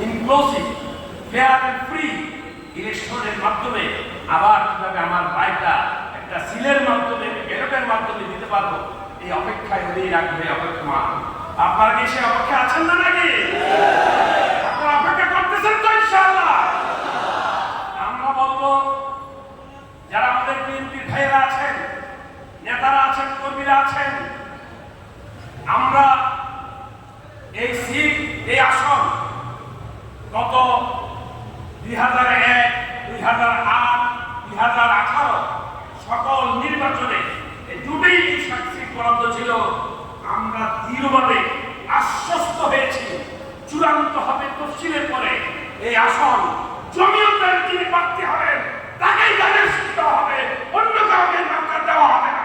Inclusive, fair and free ইলেকশনের মাধ্যমে আবার কিভাবে আমার রায়টা একটা সিলের মাধ্যমে, ব্যালটের মাধ্যমে দিতে পারবো, এই অপেক্ষায় উনি রাখবে অপেক্ষমান। আপনারা কি সে অপেক্ষা আছেন না নাকি? আপনারা অপেক্ষা করতেছেন তো ইনশাআল্লাহ? আমরা বলবো, যারা আমাদের বিএনপির ভাইয়েরা আছেন, নেতারা আছেন, কর্মীরা আছেন, আমরা এই সিট, এই আসন গত 2001, 2008, 2018 সকল নির্বাচনে দুটোই সাক্ষী বরাদ্দ ছিল। আমরা দৃঢ়ভাবে আশ্বস্ত হয়েছি চূড়ান্ত হবে তফসিলের পরে এই আসন জমিয়তের যিনি প্রার্থী হবেন তাকেই তাদের শিখতে হবে, অন্য কাউকে নামকার দেওয়া হবে না।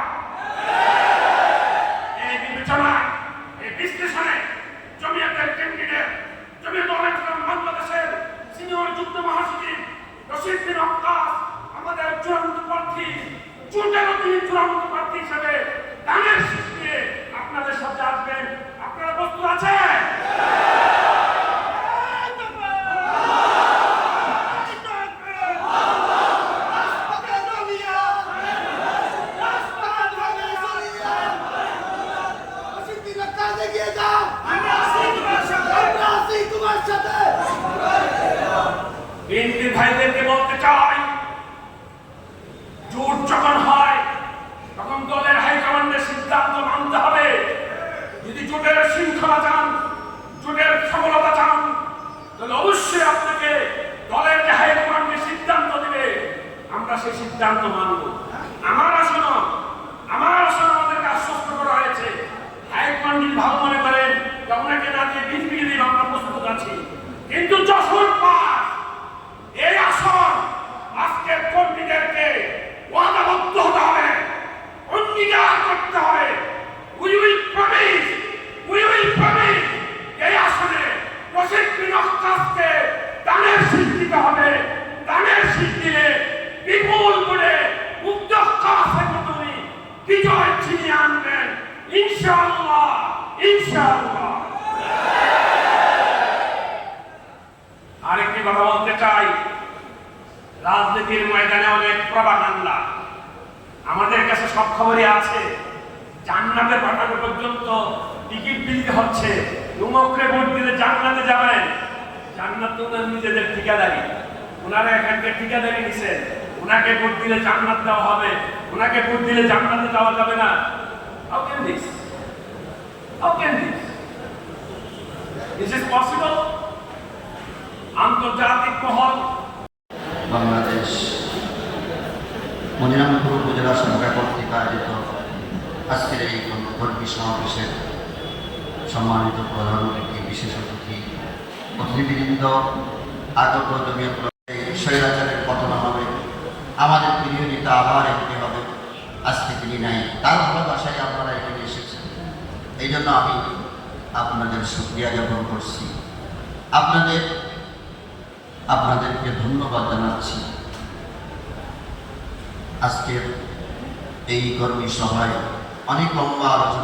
এই বিবেচনায়, এই বিশ্লেষণে জমিয়তের ক্যান্ডিডেট, জমিয়ত উলামায়ে বাংলাদেশের সিনিয়র যুগ্ম মহাসচিব রশিদ বিন আক্কাস আমাদের চূড়ান্ত প্রার্থী, তিনি চূড়ান্ত প্রার্থী হিসেবে গানের শীষ নিয়ে আপনাদের সাথে আসবেন। আপনারা প্রস্তুত আছেন? বিএনপি ভাইদেরকে বলতে চাই, জোট যখন হয় তখন দলের হাইকমান্ডের সিদ্ধান্ত মানতে হবে। যদি জোটের শৃঙ্খলা চান, জোটের সফলতা চান, তাহলে অবশ্যই আপনাকে দলের যে হাইকমান্ডের সিদ্ধান্ত দিবে আমরা সেই সিদ্ধান্ত মানব। আমার আসন আমাদেরকে আশ্বস্ত করা হয়েছে, হাইকমান্ড যদি ভালো মনে করেন আপনাকে না দিয়ে বিএনপি দিয়ে আমরা প্রস্তুত আছি। কিন্তু যশোর পাস এই আসন আজকের কর্মীদেরকে ওয়াদাবদ্ধ হতে হবে, অঙ্গীকার করতে হবে। উই উইল প্রমিস এই আসনে রশিদ বিন আক্কাসকে দানের শীষ দিতে হবে। দানের শীষ দিলে বিপুল করে মুক্ত আকাশের মতনই বিজয় ছিনিয়ে আনবেন ইনশাআল্লাহ। আরেকটি কথা বলতে চাই, রাজনীতির ময়দানে অনেক প্রপাগান্ডা, আমাদের কাছে সব খবরই আছে। জান্নাতে পাঠানো পর্যন্ত টিকিট বিক্রি হচ্ছে, উমকরে ভোট দিলে জান্নাতে যাবেন। জান্নাত তো নিজেদের ঠিকাদারি, ওনারা এখানকার ঠিকাদারি নিছেন, ওনাকে ভোট দিলে জান্নাত দেওয়া হবে, ওনাকে ভোট দিলে জান্নাতে যাওয়া যাবে না। How can this? This is possible? আন্তর্জাতিক মহল, বাংলাদেশ মনিরামপুর উপজেলা শাখা কর্তৃক আয়োজিত আজকের এই কর্মী সমাবেশের সম্মানিত প্রধান অতিথি, বিশেষ অতিথি, অতিথিবৃন্দ, আগত জমিয়ত স্বৈরাচারের পতন হবে, আমাদের প্রিয় নেতা আবার এখানে হবে, আজকে তিনি নাই, তার ভালোবাসায় আপনারা এখানে এসেছেন। এই জন্য আমি আপনাদের শুকরিয়া জ্ঞাপন করছি, আপনাদেরকে ধন্যবাদ জানাচ্ছি। আজকের এই কর্মী সভায় অনেক লম্বা আলোচনা